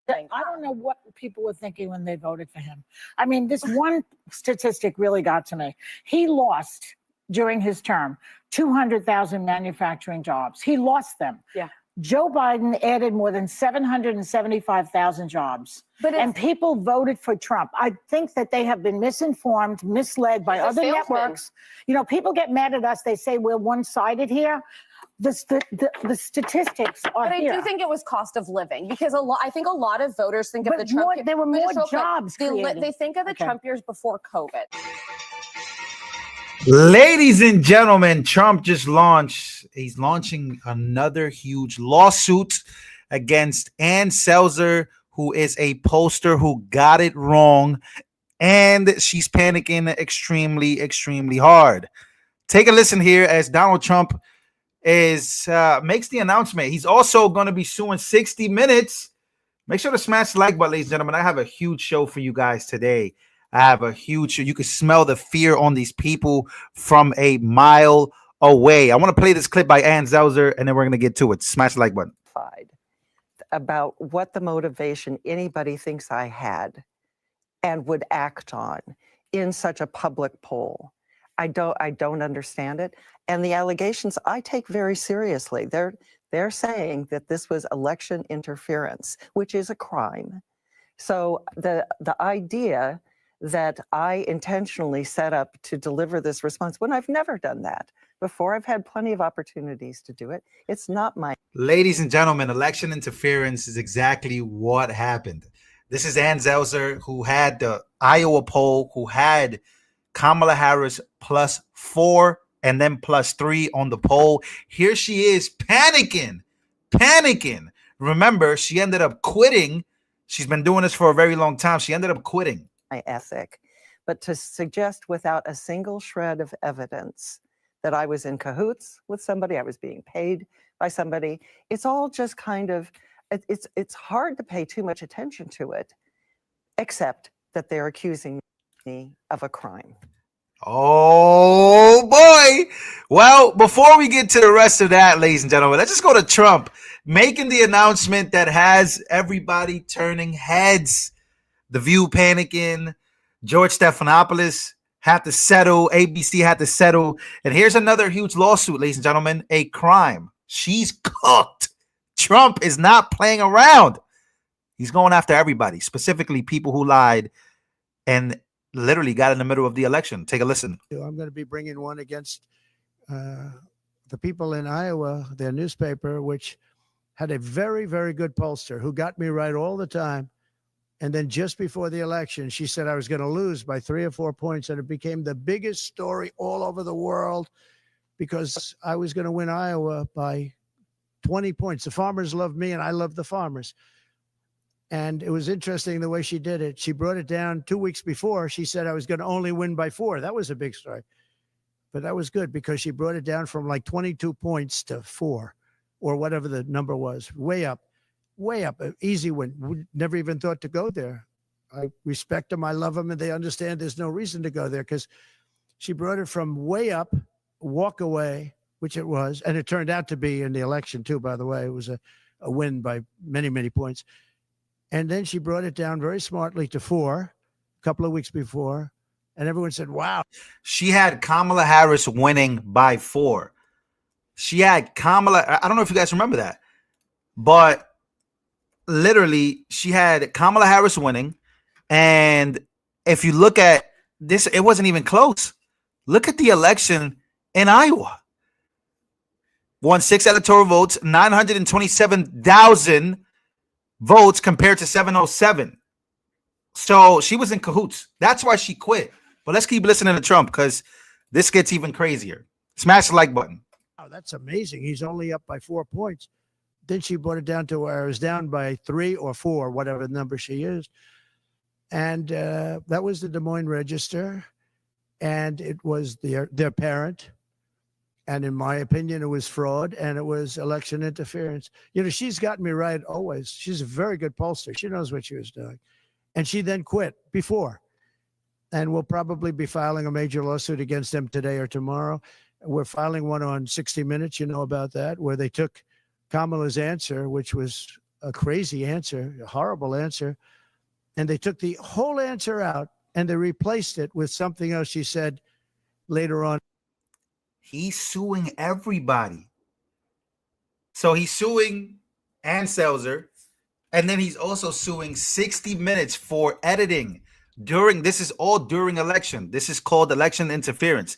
I don't know what people were thinking when they voted for him. I mean, this one statistic really got to me. He lost during his term 200,000 manufacturing jobs. He lost them. Yeah. Joe Biden added more than 775,000 jobs. And people voted for Trump. I think that they have been misinformed, misled by other networks. You know, people get mad at us. They say we're one-sided here. The statistics are here. But I do think it was cost of living, because I think a lot of voters think of the Trump years. There were more jobs created. They think of the Trump years before COVID. Ladies and gentlemen, Trump just launched. He's launching another huge lawsuit against Ann Selzer, who is a pollster who got it wrong, and she's panicking extremely, extremely hard. Take a listen here as Donald Trump makes the announcement. He's also going to be suing 60 Minutes. Make sure to smash the like button, ladies and gentlemen. I have a huge show for you guys today. I have a huge show. You can smell the fear on these people from a mile away. I want to play this clip by Ann Selzer, and then we're going to get to it. Smash the like button. About what the motivation anybody thinks I had and would act on in such a public poll. I don't understand it. And the allegations I take very seriously. They're saying that this was election interference, which is a crime. So the idea that I intentionally set up to deliver this response, when I've never done that before, I've had plenty of opportunities to do it. It's not my... Ladies and gentlemen, election interference is exactly what happened. This is Ann Selzer, who had the Iowa poll, who had Kamala Harris +4 and then +3 on the poll. Here she is panicking. Remember, she ended up quitting. She's been doing this for a very long time. She ended up quitting. My ethic. But to suggest without a single shred of evidence that I was in cahoots with somebody, I was being paid by somebody, it's all just kind of, it's hard to pay too much attention to it, except that they're accusing me of a crime. Oh boy. Well, before we get to the rest of that, ladies and gentlemen, let's just go to Trump making the announcement that has everybody turning heads. The View panicking. George Stephanopoulos had to settle. ABC had to settle. And here's another huge lawsuit, ladies and gentlemen, a crime. She's cooked. Trump is not playing around. He's going after everybody, specifically people who lied and literally got in the middle of the election. Take a listen. I'm going to be bringing one against the people in Iowa, their newspaper, which had a very, very good pollster who got me right all the time. And then just before the election, she said I was going to lose by 3 or 4 points. And it became the biggest story all over the world because I was going to win Iowa by 20 points. The farmers loved me and I loved the farmers. And it was interesting the way she did it. She brought it down 2 weeks before. She said I was going to only win by 4. That was a big story. But that was good because she brought it down from like 22 points to 4 or whatever the number was. Way up, an easy win. We never even thought to go there. I respect them. I love them. And they understand there's no reason to go there because she brought it from way up, walk away, which it was. And it turned out to be in the election too, by the way. It was a win by many, many points. And then she brought it down very smartly to 4 a couple of weeks before. And everyone said, wow. She had Kamala Harris winning by 4. She had Kamala. I don't know if you guys remember that. But literally, she had Kamala Harris winning. And if you look at this, it wasn't even close. Look at the election in Iowa. Won 6 electoral votes, 927,000 votes compared to 707. So she was in cahoots. That's why she quit. But let's keep listening to Trump because this gets even crazier. Smash the like button. Wow, that's amazing. He's only up by 4 points. Then she brought it down to where I was down by 3 or 4, whatever number she used. And that was the Des Moines Register. And it was their parent. And in my opinion, it was fraud and it was election interference. You know, she's gotten me right always. She's a very good pollster. She knows what she was doing. And she then quit before. And we'll probably be filing a major lawsuit against them today or tomorrow. We're filing one on 60 Minutes, you know about that, where they took Kamala's answer, which was a crazy answer, a horrible answer. And they took the whole answer out and they replaced it with something else she said later on. He's suing everybody. So he's suing Ann Selzer, and then he's also suing 60 Minutes for editing during, this is all during election. This is called election interference.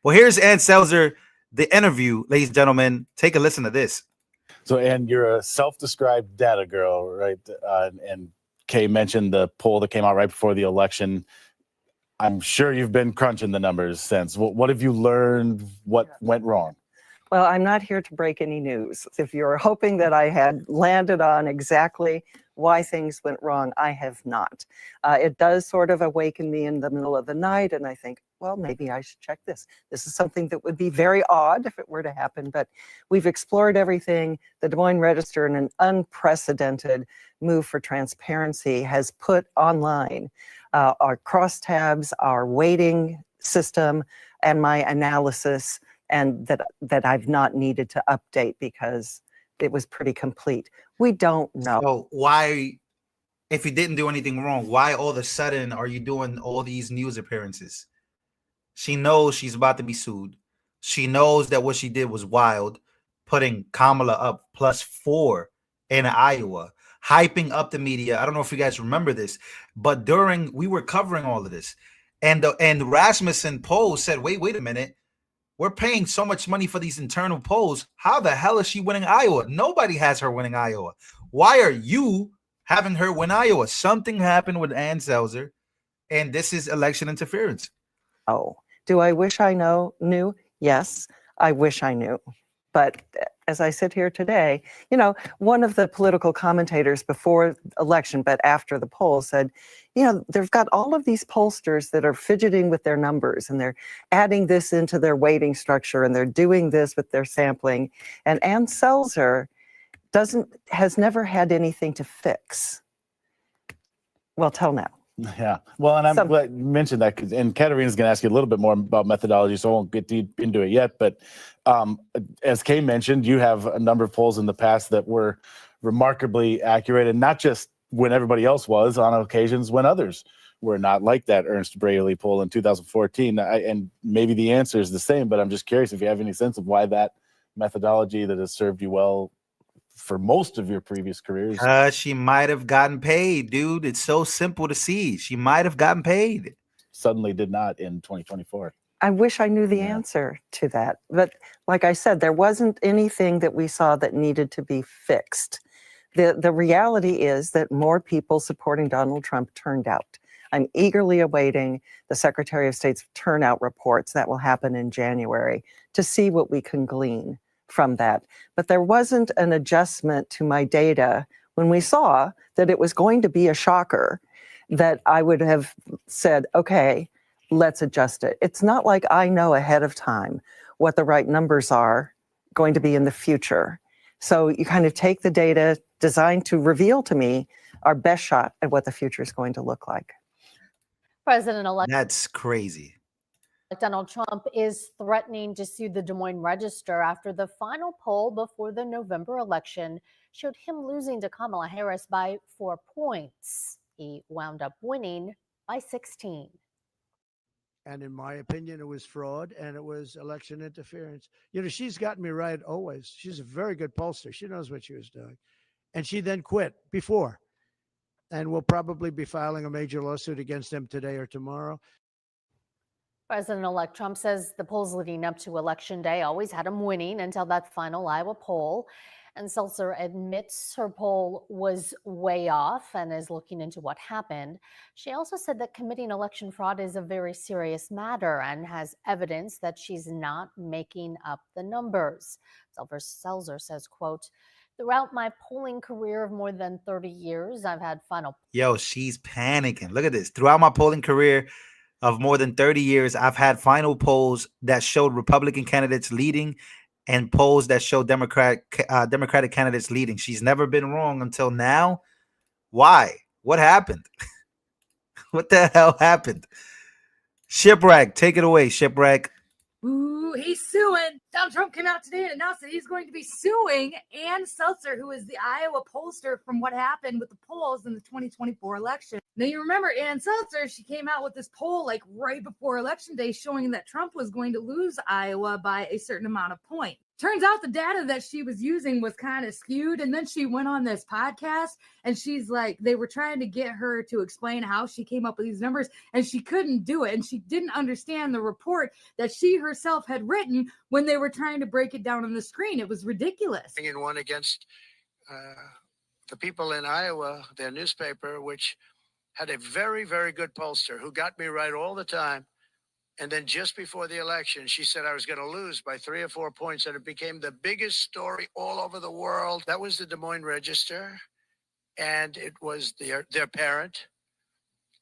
Well, here's Ann Selzer, the interview, ladies and gentlemen. Take a listen to this. So, Ann, you're a self-described data girl, right? And Kay mentioned the poll that came out right before the election. I'm sure you've been crunching the numbers since. What have you learned? What went wrong? Well, I'm not here to break any news. If you're hoping that I had landed on exactly why things went wrong, I have not. It does sort of awaken me in the middle of the night, and I think, well, maybe I should check this. This is something that would be very odd if it were to happen, but we've explored everything. The Des Moines Register, in an unprecedented move for transparency, has put online our crosstabs, our weighting system, and my analysis, and that I've not needed to update because it was pretty complete. We don't know. So why, if you didn't do anything wrong, why all of a sudden are you doing all these news appearances? She knows she's about to be sued. She knows that what she did was wild, putting Kamala up +4 in Iowa, hyping up the media. I don't know if you guys remember this, but we were covering all of this. And Rasmussen poll said, wait a minute. We're paying so much money for these internal polls. How the hell is she winning Iowa? Nobody has her winning Iowa. Why are you having her win Iowa? Something happened with Ann Selzer, and this is election interference. Oh, do I wish I knew? Yes, I wish I knew. But as I sit here today, you know, one of the political commentators before election, but after the poll said, you know, they've got all of these pollsters that are fidgeting with their numbers and they're adding this into their weighting structure and they're doing this with their sampling. And Ann Selzer has never had anything to fix. Well, till now. Yeah. Well, and I'm glad you mentioned that, and Katerina's going to ask you a little bit more about methodology, so I won't get deep into it yet. But as Kay mentioned, you have a number of polls in the past that were remarkably accurate, and not just when everybody else was, on occasions when others were not, like that Ernst Braley poll in 2014. And maybe the answer is the same, but I'm just curious if you have any sense of why that methodology that has served you well for most of your previous careers. She might have gotten paid, dude. It's so simple to see. She might have gotten paid. Suddenly did not in 2024. I wish I knew the answer to that. But like I said, there wasn't anything that we saw that needed to be fixed. The reality is that more people supporting Donald Trump turned out. I'm eagerly awaiting the Secretary of State's turnout reports that will happen in January to see what we can glean from that. But there wasn't an adjustment to my data when we saw that it was going to be a shocker that I would have said, okay, let's adjust it. It's not like I know ahead of time what the right numbers are going to be in the future. So you kind of take the data designed to reveal to me our best shot at what the future is going to look like. President-elect That's crazy. Donald Trump is threatening to sue the Des Moines Register after the final poll before the November election showed him losing to Kamala Harris by 4 points. He wound up winning by 16. And in my opinion, it was fraud and it was election interference. You know, she's gotten me right always. She's a very good pollster. She knows what she was doing. And she then quit before. And we'll probably be filing a major lawsuit against them today or tomorrow. President-elect Trump says the polls leading up to Election Day always had him winning until that final Iowa poll. And Selzer admits her poll was way off and is looking into what happened. She also said that committing election fraud is a very serious matter and has evidence that she's not making up the numbers. Selzer says, quote, "Throughout my polling career of more than 30 years, I've had final..." Yo, she's panicking. Look at this. Throughout my polling career of more than 30 years, I've had final polls that showed Republican candidates leading and polls that show Democratic candidates leading. She's never been wrong until now. Why? What happened? What the hell happened? Shipwreck, take it away, Shipwreck. Ooh. Ooh, he's suing. Donald Trump came out today and announced that he's going to be suing Ann Seltzer, who is the Iowa pollster from what happened with the polls in the 2024 election. Now, you remember Ann Seltzer, she came out with this poll like right before Election Day showing that Trump was going to lose Iowa by a certain amount of points. Turns out the data that she was using was kind of skewed. And then she went on this podcast and she's like, they were trying to get her to explain how she came up with these numbers and she couldn't do it. And she didn't understand the report that she herself had written when they were trying to break it down on the screen. It was ridiculous. In one against the people in Iowa, their newspaper, which had a very, very good pollster who got me right all the time. And then just before the election, she said I was going to lose by 3 or 4 points. And it became the biggest story all over the world. That was the Des Moines Register. And it was their parent.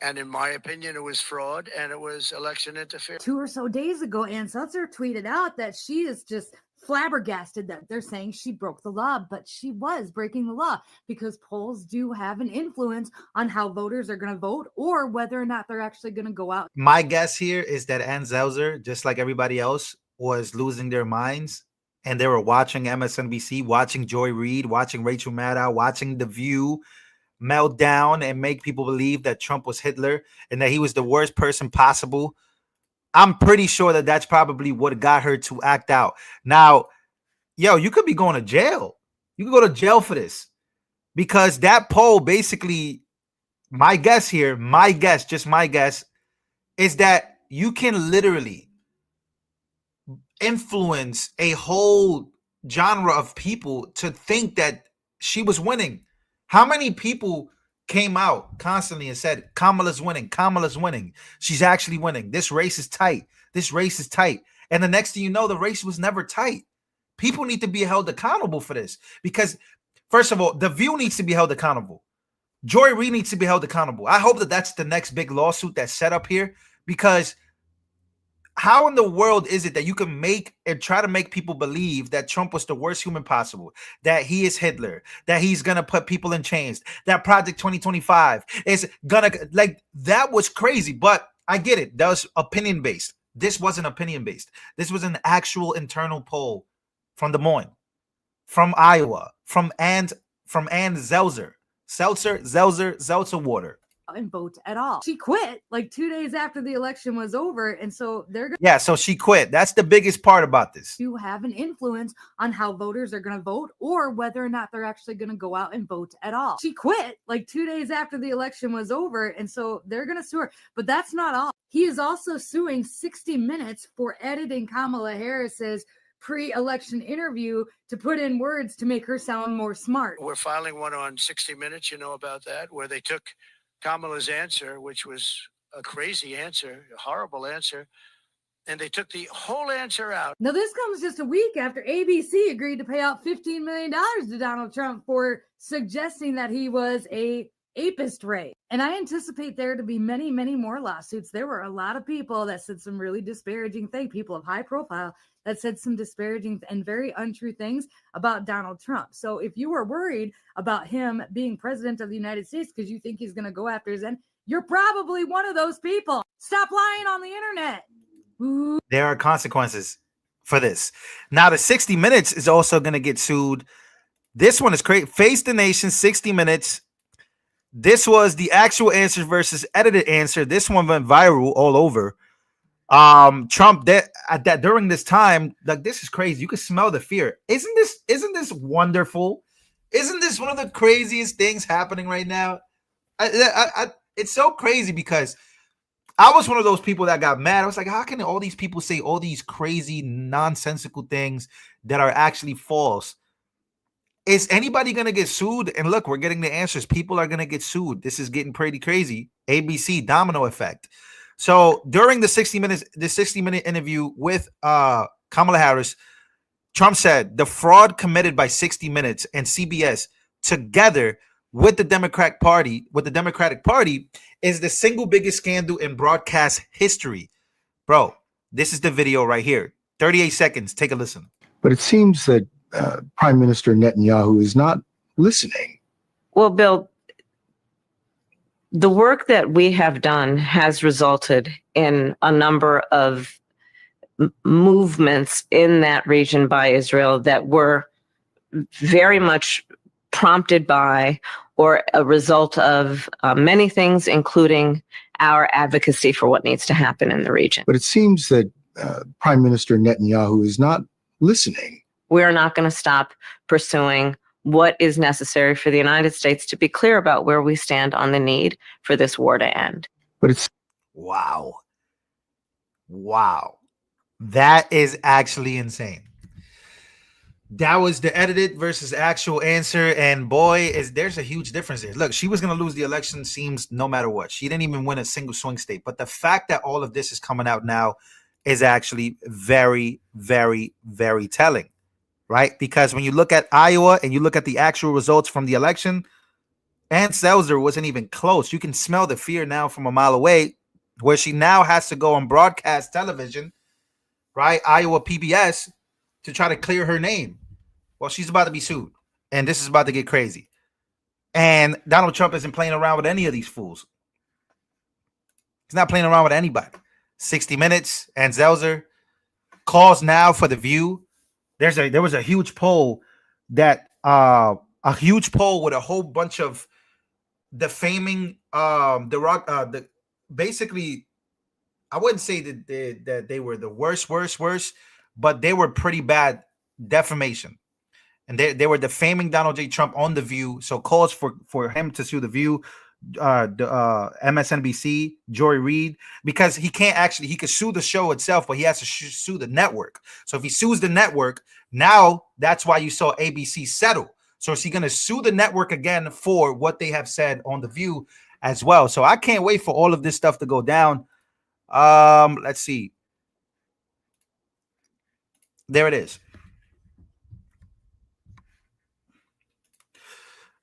And in my opinion, it was fraud and it was election interference. 2 or so days ago, Ann Seltzer tweeted out that she is just flabbergasted that they're saying she broke the law, but she was breaking the law because polls do have an influence on how voters are going to vote or whether or not they're actually going to go out. My guess here is that Ann Seltzer, just like everybody else, was losing their minds and they were watching MSNBC, watching Joy Reid, watching Rachel Maddow, watching The View melt down and make people believe that Trump was Hitler and that he was the worst person possible. I'm pretty sure that that's probably what got her to act out. Now, yo, you could be going to jail. You could go to jail for this because that poll basically, my guess, just my guess, is that you can literally influence a whole genre of people to think that she was winning. How many people came out constantly and said, Kamala's winning, Kamala's winning. She's actually winning. This race is tight. This race is tight. And the next thing you know, the race was never tight. People need to be held accountable for this because, first of all, The View needs to be held accountable. Joy Reid needs to be held accountable. I hope that that's the next big lawsuit that's set up here because how in the world is it that you can make and try to make people believe that Trump was the worst human possible, that he is Hitler, that he's going to put people in chains, that Project 2025 is going to, like, that was crazy. But I get it. That was opinion based. This wasn't opinion based. This was an actual internal poll from Des Moines, from Iowa, from Ann Seltzer. Seltzer water. And vote at all. She quit like 2 days after the election was over. And so they're going so she quit. That's the biggest part about this. To have an influence on how voters are going to vote or whether or not they're actually going to go out and vote at all. She quit like 2 days after the election was over. And so they're going to sue her. But that's not all. He is also suing 60 Minutes for editing Kamala Harris's pre-election interview to put in words to make her sound more smart. We're filing one on 60 Minutes, you know about that, where they took Kamala's answer, which was a crazy answer, a horrible answer, and they took the whole answer out. Now, this comes just a week after ABC agreed to pay out $15 million to Donald Trump for suggesting that he was a apist ray. And I anticipate there to be many, many more lawsuits. There were a lot of people that said some really disparaging things, people of high profile that said some disparaging and very untrue things about Donald Trump. So if you were worried about him being president of the United States because you think he's going to go after his end, you're probably one of those people. Stop lying on the internet. Ooh. There are consequences for this. Now, the 60 Minutes is also going to get sued. This one is crazy. Face the Nation, 60 Minutes. This was the actual answer versus edited answer. This one went viral all over. Trump that during this time, like, this is crazy. You can smell the fear. Isn't this wonderful? Isn't this one of the craziest things happening right now? It's so crazy because I was one of those people that got mad. I was like, how can all these people say all these crazy nonsensical things that are actually false? Is anybody going to get sued? And look, we're getting the answers. People are going to get sued. This is getting pretty crazy. ABC, domino effect. So during the 60-minute interview with Kamala Harris, Trump said the fraud committed by 60 Minutes and CBS together with the Democratic Party is the single biggest scandal in broadcast history. Bro, this is the video right here. 38 seconds. Take a listen. But it seems that Prime Minister Netanyahu is not listening. Well, Bill, the work that we have done has resulted in a number of movements in that region by Israel that were very much prompted by or a result of many things, including our advocacy for what needs to happen in the region. But it seems that Prime Minister Netanyahu is not listening. We're not going to stop pursuing what is necessary for the United States to be clear about where we stand on the need for this war to end. But it's Wow. Wow. That is actually insane. That was the edited versus actual answer. And boy, there's a huge difference there. Look, she was going to lose the election, seems no matter what. She didn't even win a single swing state. But the fact that all of this is coming out now is actually very, very, very telling, right? Because when you look at Iowa and you look at the actual results from the election, Ann Selzer wasn't even close. You can smell the fear now from a mile away, where she now has to go on broadcast television, right? Iowa PBS, to try to clear her name. Well, she's about to be sued, and this is about to get crazy. And Donald Trump isn't playing around with any of these fools. He's not playing around with anybody. 60 Minutes, Ann Selzer calls now for The View. There was a huge poll that with a whole bunch of defaming basically, I wouldn't say that they were the worst, but they were pretty bad defamation. And they were defaming Donald J. Trump on The View. So calls for him to sue The View, MSNBC, Joy Reid, because he could sue the show itself, but he has to sue the network. So if he sues the network, now that's why you saw ABC settle. So is he going to sue the network again for what they have said on The View as well? So I can't wait for all of this stuff to go down. Let's see. There it is.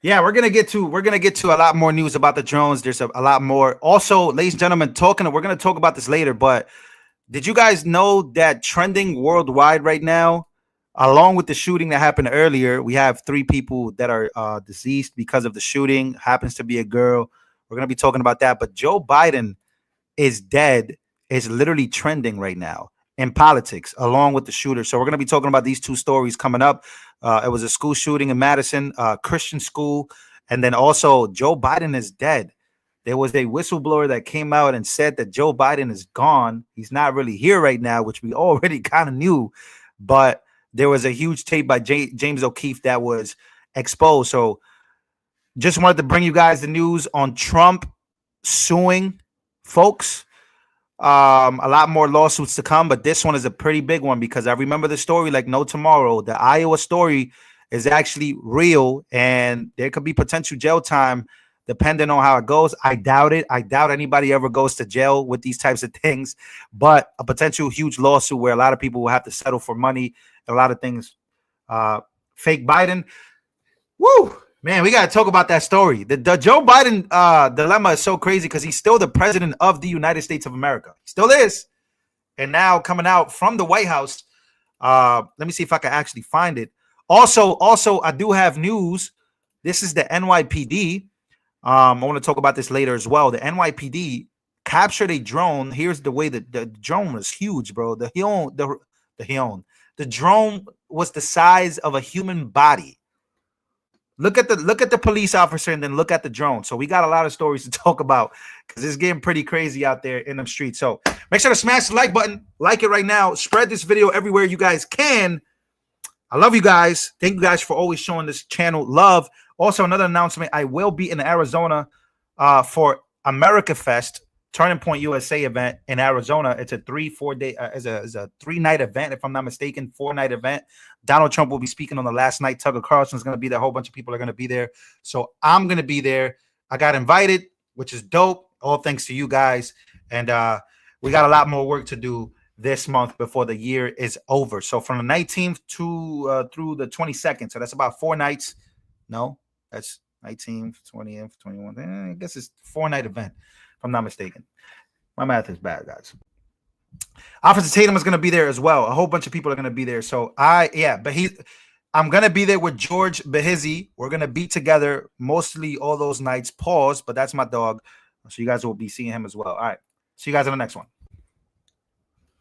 Yeah, we're gonna get to a lot more news about the drones. There's a lot more. Also, ladies and gentlemen, we're gonna talk about this later, but did you guys know that trending worldwide right now, along with the shooting that happened earlier, we have 3 people that are deceased because of the shooting. Happens to be a girl. We're gonna be talking about that. But Joe Biden is dead is literally trending right now in politics, along with the shooter. So we're going to be talking about these 2 stories coming up. It was a school shooting in Madison, Christian school. And then also Joe Biden is dead. There was a whistleblower that came out and said that Joe Biden is gone. He's not really here right now, which we already kind of knew. But there was a huge tape by James O'Keefe that was exposed. So just wanted to bring you guys the news on Trump suing folks. A lot more lawsuits to come, but this one is a pretty big one because I remember the story like no tomorrow. The Iowa story is actually real, and there could be potential jail time depending on how it goes. I doubt it. I doubt anybody ever goes to jail with these types of things, but a potential huge lawsuit where a lot of people will have to settle for money and a lot of things. Fake Biden. Woo! Man, we got to talk about that story. The Joe Biden dilemma is so crazy because he's still the president of the United States of America. He still is. And now coming out from the White House. Let me see if I can actually find it. Also, I do have news. This is the NYPD. I want to talk about this later as well. The NYPD captured a drone. Here's the way that the drone was huge, bro. The drone was the size of a human body. Look at the police officer and then look at the drone. So we got a lot of stories to talk about because it's getting pretty crazy out there in the streets. So make sure to smash the like button. Like it right now. Spread this video everywhere you guys can. I love you guys. Thank you guys for always showing this channel love. Also, another announcement. I will be in Arizona for America Fest, Turning Point USA event in Arizona. It's a 3-4 day, is a 3-night event, if I'm not mistaken, 4-night event. Donald Trump will be speaking on the last night. Tucker Carlson's going to be there. A whole bunch of people are going to be there. So I'm going to be there. I got invited, which is dope. All thanks to you guys. And we got a lot more work to do this month before the year is over. So from the 19th to through the 22nd. So that's about 4 nights. No, that's 19th, 20th, 21. I guess it's 4-night event, if I'm not mistaken. My math is bad, guys. Officer Tatum is going to be there as well. A whole bunch of people are going to be there. So I'm going to be there with George Behizzi. We're going to be together mostly all those nights. Pause, but that's my dog. So you guys will be seeing him as well. All right. See you guys in the next one.